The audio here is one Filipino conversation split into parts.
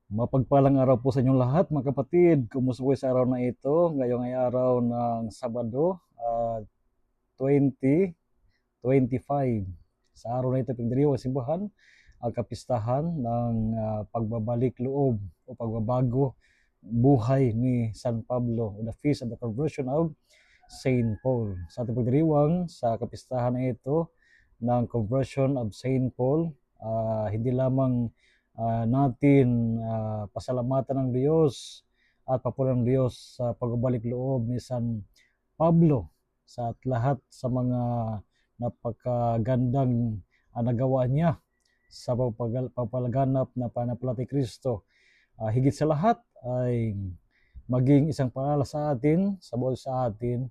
Mapagpalang araw po sa inyong lahat mga kapatid. Kumusta po sa araw na ito? Ngayong ay araw ng Sabado, 2025. Sa araw na ito, pinagdiriwang simbahan ang kapistahan ng pagbabalik loob o pagbabago buhay ni San Pablo, the feast of the conversion of Saint Paul. Sa ating pagdiriwang sa kapistahan na ito ng conversion of Saint Paul, hindi lamang natin pasalamatan ng Diyos at papunan ng Diyos sa pagbabalik loob ni San Pablo sa lahat sa mga napakagandang nagawa niya sa pagpalaganap na pananampalataya kay Kristo. Higit sa lahat ay maging isang paalala sa atin, sa bawat sa atin,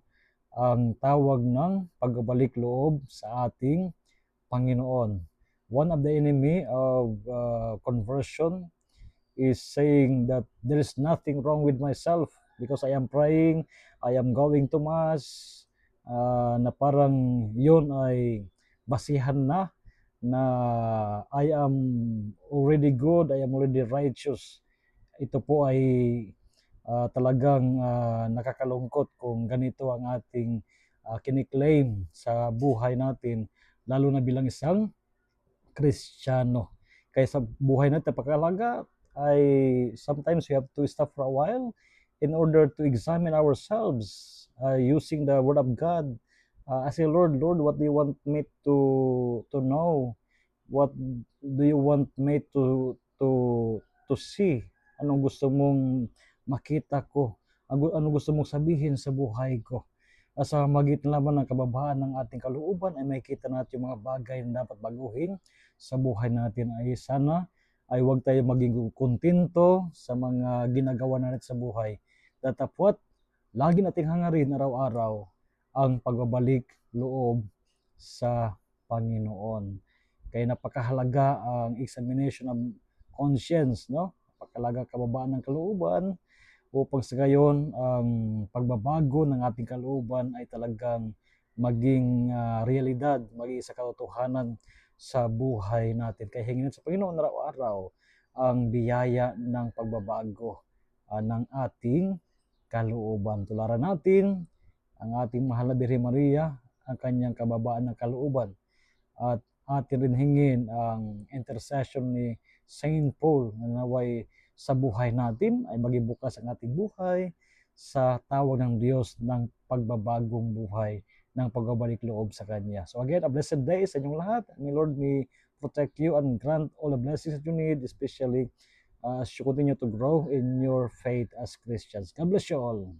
ang tawag ng pagbabalik loob sa ating Panginoon. One of the enemy of conversion is saying that there is nothing wrong with myself because I am praying, I am going to mass, na parang yun ay basihan na I am already good, I am already righteous. Ito po ay talagang nakakalungkot kung ganito ang ating kiniklaim sa buhay natin, lalo na bilang isang Kristiyano. Kaya sa buhay natin, pagkalaga ay sometimes we have to stop for a while in order to examine ourselves using the Word of God. Asking Lord, what do you want me to know? What do you want me to see? Anong gusto mong makita ko? Ano gusto mong sabihin sa buhay ko? Sa magitan lamang ng kababaan ng ating kalooban ay makikita natin yung mga bagay na dapat baguhin sa buhay natin. Ay sana ay huwag tayo maging kontento sa mga ginagawa natin sa buhay. Datapwat, lagi nating hangarin araw-araw ang pagbabalik loob sa Panginoon. Kaya napakahalaga ang examination of conscience, no? Napakahalaga kababaan ng kalooban upang sa gayon ang pagbabago ng ating kalooban ay talagang maging realidad, maging sa katotohanan sa buhay natin. Kaya hingin sa Panginoon araw-araw ang biyaya ng pagbabago ng ating kalooban. Tularan natin ang ating mahal na Birhen Maria, ang kanyang kababaan ng kalooban. At atin rin hingin ang intercession ni Saint Paul na naway sa buhay natin ay maging bukas ang ating buhay sa tawag ng Diyos ng pagbabagong buhay, ng pagbabalik loob sa Kanya. So again, a blessed day sa inyong lahat. May Lord may protect you and grant all the blessings that you need, especially as you continue to grow in your faith as Christians. God bless you all.